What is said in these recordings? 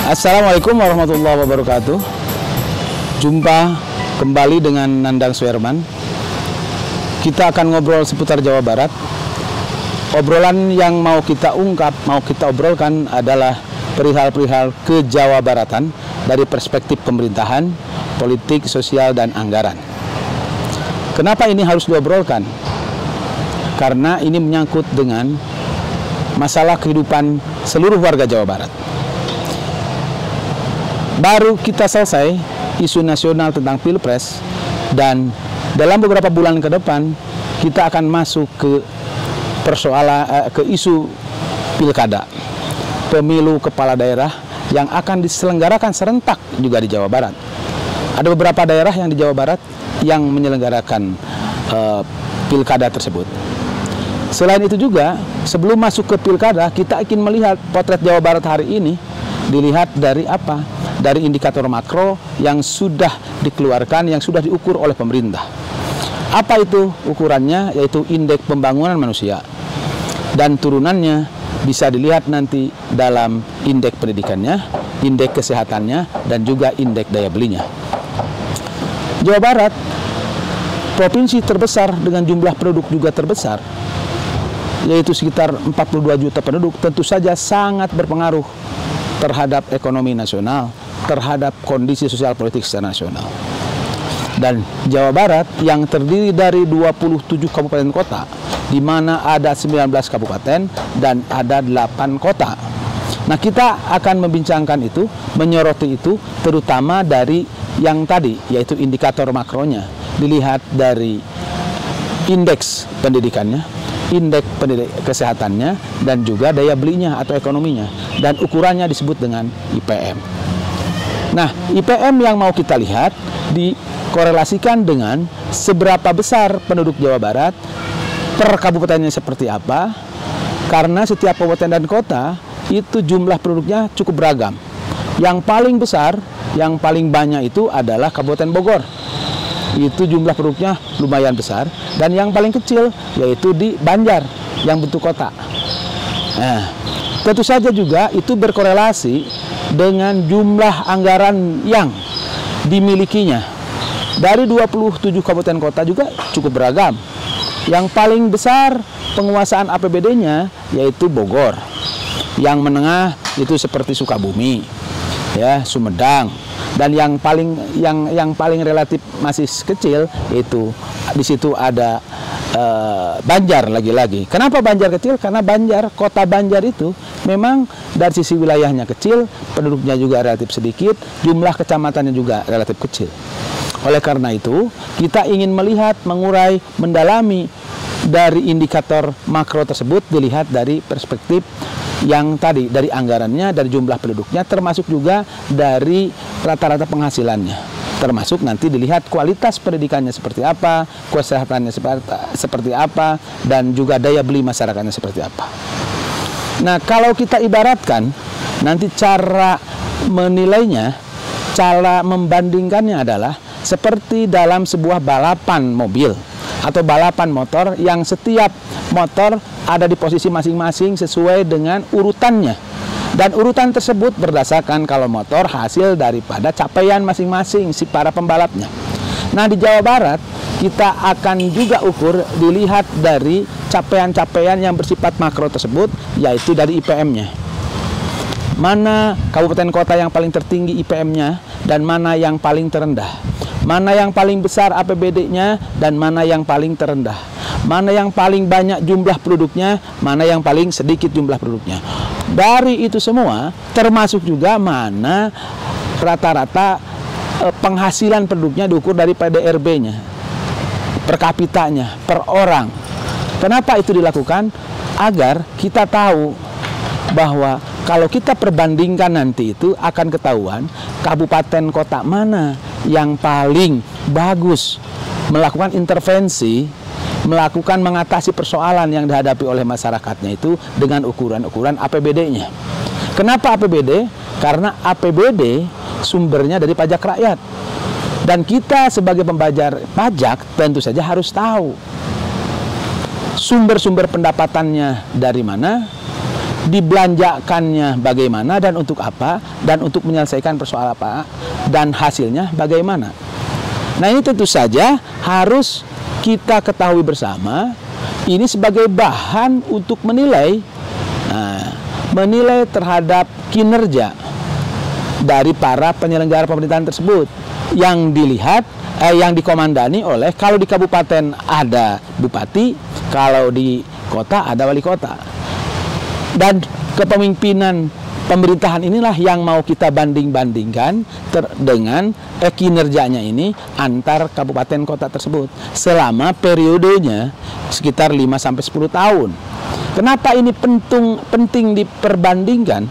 Assalamualaikum warahmatullahi wabarakatuh. Jumpa kembali dengan Nandang Suherman. Kita akan ngobrol seputar Jawa Barat. Obrolan yang mau kita ungkap, mau kita obrolkan adalah perihal-perihal kejawabaratan dari perspektif pemerintahan, politik, sosial, dan anggaran. Kenapa ini harus diobrolkan? Karena ini menyangkut dengan masalah kehidupan seluruh warga Jawa Barat. Baru kita selesai isu nasional tentang Pilpres, dan dalam beberapa bulan ke depan kita akan masuk ke persoalan ke isu pilkada, pemilu kepala daerah yang akan diselenggarakan serentak juga di Jawa Barat. Ada beberapa daerah yang di Jawa Barat yang menyelenggarakan pilkada tersebut. Selain itu juga, sebelum masuk ke pilkada, kita ingin melihat potret Jawa Barat hari ini dilihat dari apa? Dari indikator makro yang sudah dikeluarkan, yang sudah diukur oleh pemerintah. Apa itu ukurannya? Yaitu indeks pembangunan manusia. Dan turunannya bisa dilihat nanti dalam indeks pendidikannya, indeks kesehatannya, dan juga indeks daya belinya. Jawa Barat, provinsi terbesar dengan jumlah penduduk juga terbesar, yaitu sekitar 42 juta penduduk, tentu saja sangat berpengaruh terhadap ekonomi nasional, terhadap kondisi sosial politik secara nasional. Dan Jawa Barat yang terdiri dari 27 kabupaten kota, di mana ada 19 kabupaten dan ada 8 kota. Nah, kita akan membincangkan itu, menyoroti itu, terutama dari yang tadi, yaitu indikator makronya. Dilihat dari indeks pendidikannya, indeks kesehatannya, dan juga daya belinya atau ekonominya. Dan ukurannya disebut dengan IPM. Nah, IPM yang mau kita lihat dikorelasikan dengan seberapa besar penduduk Jawa Barat, per kabupatennya seperti apa, karena setiap kabupaten dan kota itu jumlah penduduknya cukup beragam. Yang paling besar, yang paling banyak itu adalah Kabupaten Bogor. Itu jumlah penduduknya lumayan besar. Dan yang paling kecil yaitu di Banjar yang bentuk kota. Nah, tentu saja juga itu berkorelasi dengan jumlah anggaran yang dimilikinya. Dari 27 kabupaten kota juga cukup beragam. Yang paling besar penguasaan APBD-nya yaitu Bogor. Yang menengah itu seperti Sukabumi, ya, Sumedang. Dan yang paling relatif masih kecil itu di situ ada Banjar lagi-lagi. Kenapa Banjar kecil? Karena Banjar, kota Banjar itu memang dari sisi wilayahnya kecil, penduduknya juga relatif sedikit, jumlah kecamatannya juga relatif kecil. Oleh karena itu, kita ingin melihat, mengurai, mendalami dari indikator makro tersebut dilihat dari perspektif yang tadi, dari anggarannya, dari jumlah penduduknya, termasuk juga dari rata-rata penghasilannya, termasuk nanti dilihat kualitas pendidikannya seperti apa, kesehatannya seperti apa, dan juga daya beli masyarakatnya seperti apa. Nah, kalau kita ibaratkan, nanti cara menilainya, cara membandingkannya adalah seperti dalam sebuah balapan mobil atau balapan motor yang setiap motor ada di posisi masing-masing sesuai dengan urutannya. Dan urutan tersebut berdasarkan kalau motor hasil daripada capaian masing-masing si para pembalapnya. Nah, di Jawa Barat kita akan juga ukur dilihat dari capaian-capaian yang bersifat makro tersebut, yaitu dari IPM-nya. Mana kabupaten kota yang paling tertinggi IPM-nya dan mana yang paling terendah. Mana yang paling besar APBD-nya dan mana yang paling terendah. Mana yang paling banyak jumlah penduduknya, mana yang paling sedikit jumlah penduduknya. Dari itu semua termasuk juga mana rata-rata penghasilan penduduknya diukur dari PDRB-nya, per kapitanya, per orang. Kenapa itu dilakukan? Agar kita tahu bahwa kalau kita perbandingkan nanti itu akan ketahuan kabupaten kota mana yang paling bagus melakukan intervensi, melakukan mengatasi persoalan yang dihadapi oleh masyarakatnya itu dengan ukuran-ukuran APBD-nya. Kenapa APBD? Karena APBD sumbernya dari pajak rakyat. Dan kita sebagai pembayar pajak tentu saja harus tahu sumber-sumber pendapatannya dari mana, dibelanjakannya bagaimana dan untuk apa, dan untuk menyelesaikan persoalan apa, dan hasilnya bagaimana. Nah, ini tentu saja harus kita ketahui bersama, ini sebagai bahan untuk menilai, menilai terhadap kinerja dari para penyelenggara pemerintahan tersebut yang dilihat, yang dikomandani oleh, kalau di kabupaten ada bupati, kalau di kota ada wali kota. Dan kepemimpinan pemerintahan inilah yang mau kita banding-bandingkan dengan kinerjanya ini antar kabupaten kota tersebut selama periodenya sekitar 5-10 tahun. Kenapa ini penting diperbandingkan?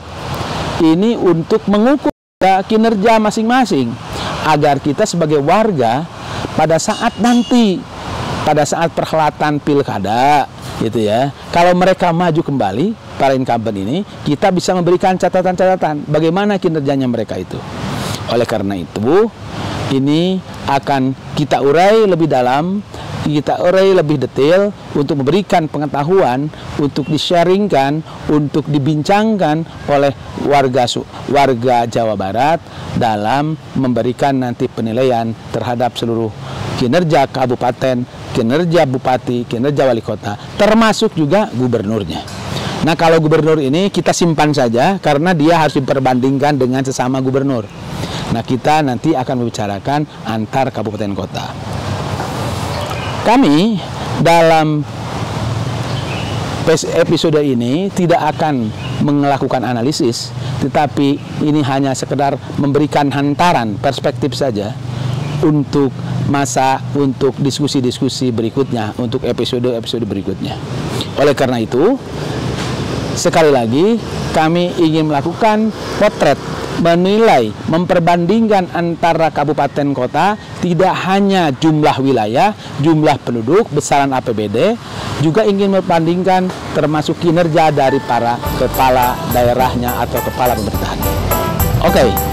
Ini untuk mengukur kinerja masing-masing agar kita sebagai warga pada saat nanti, pada saat perhelatan pilkada gitu ya, kalau mereka maju kembali, para incumbent ini, kita bisa memberikan catatan-catatan bagaimana kinerjanya mereka itu. Oleh karena itu, ini akan kita urai lebih dalam, kita urai lebih detail untuk memberikan pengetahuan, untuk di-sharingkan, untuk dibincangkan oleh warga Jawa Barat dalam memberikan nanti penilaian terhadap seluruh kinerja kabupaten, kinerja bupati, kinerja wali kota, termasuk juga gubernurnya. Nah, kalau gubernur ini kita simpan saja karena dia harus diperbandingkan dengan sesama gubernur. Nah, kita nanti akan membicarakan antar kabupaten kota. Kami dalam episode ini tidak akan melakukan analisis, tetapi ini hanya sekedar memberikan hantaran perspektif saja untuk untuk diskusi-diskusi berikutnya, untuk episode-episode berikutnya. Oleh karena itu, sekali lagi kami ingin melakukan potret, menilai, memperbandingkan antara kabupaten kota, tidak hanya jumlah wilayah, jumlah penduduk, besaran APBD, juga ingin membandingkan termasuk kinerja dari para kepala daerahnya atau kepala pemerintahan. Oke.